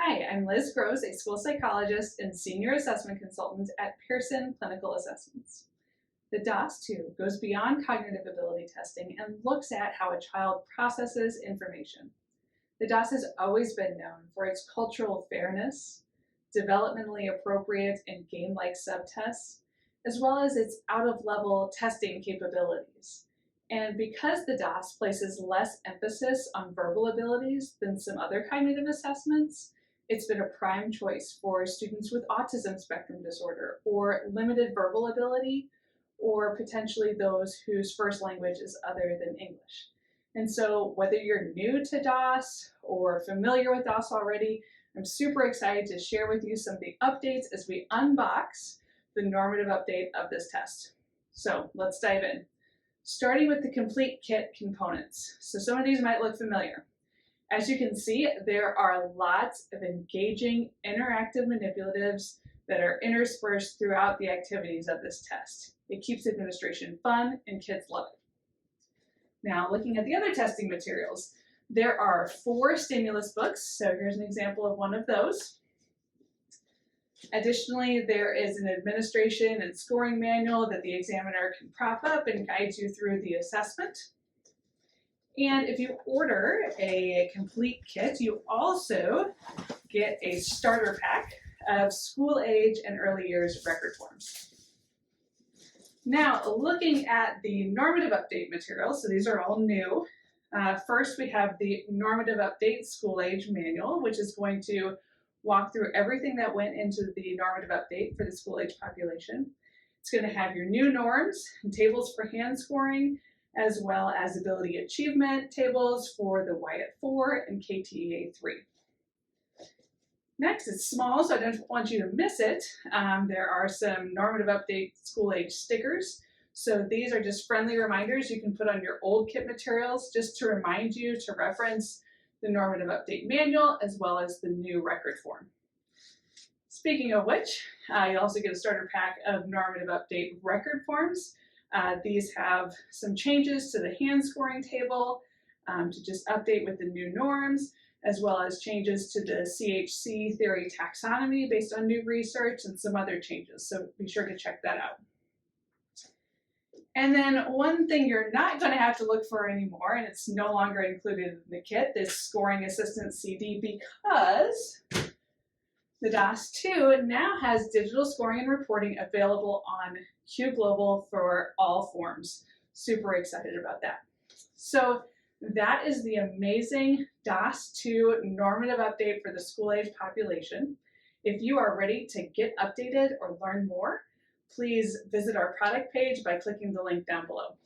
Hi, I'm Liz Grose, a school psychologist and senior assessment consultant at Pearson Clinical Assessments. The DAS-2 goes beyond cognitive ability testing and looks at how a child processes information. The DAS has always been known for its cultural fairness, developmentally appropriate and game-like subtests, as well as its out-of-level testing capabilities. And because the DAS places less emphasis on verbal abilities than some other cognitive assessments, it's been a prime choice for students with autism spectrum disorder or limited verbal ability, or potentially those whose first language is other than English. And so whether you're new to DAS or familiar with DAS already, I'm super excited to share with you some of the updates as we unbox the normative update of this test. So let's dive in. Starting with the complete kit components. So some of these might look familiar. As you can see, there are lots of engaging interactive manipulatives that are interspersed throughout the activities of this test. It keeps administration fun and kids love it. Now, looking at the other testing materials, there are 4 stimulus books. So here's an example of one of those. Additionally, there is an administration and scoring manual that the examiner can prop up and guide you through the assessment. And if you order a complete kit, you also get a starter pack of school age and early years record forms. Now, looking at the normative update materials, so these are all new. First, we have the normative update school age manual, which is going to walk through everything that went into the normative update for the school age population. It's going to have your new norms and tables for hand scoring, as well as ability achievement tables for the Wyatt 4 and KTEA 3. Next, it's small, so I don't want you to miss it. There are some normative update school age stickers. So these are just friendly reminders you can put on your old kit materials just to remind you to reference the normative update manual as well as the new record form. Speaking of which, you also get a starter pack of normative update record forms. These have some changes to the hand scoring table to just update with the new norms, as well as changes to the CHC theory taxonomy based on new research and some other changes. So be sure to check that out. And then one thing you're not going to have to look for anymore, and it's no longer included in the kit, this scoring assistant CD, because the DAS-2 now has digital scoring and reporting available on Q Global for all forms. Super excited about that. So that is the amazing DAS-2 normative update for the school age population. If you are ready to get updated or learn more, please visit our product page by clicking the link down below.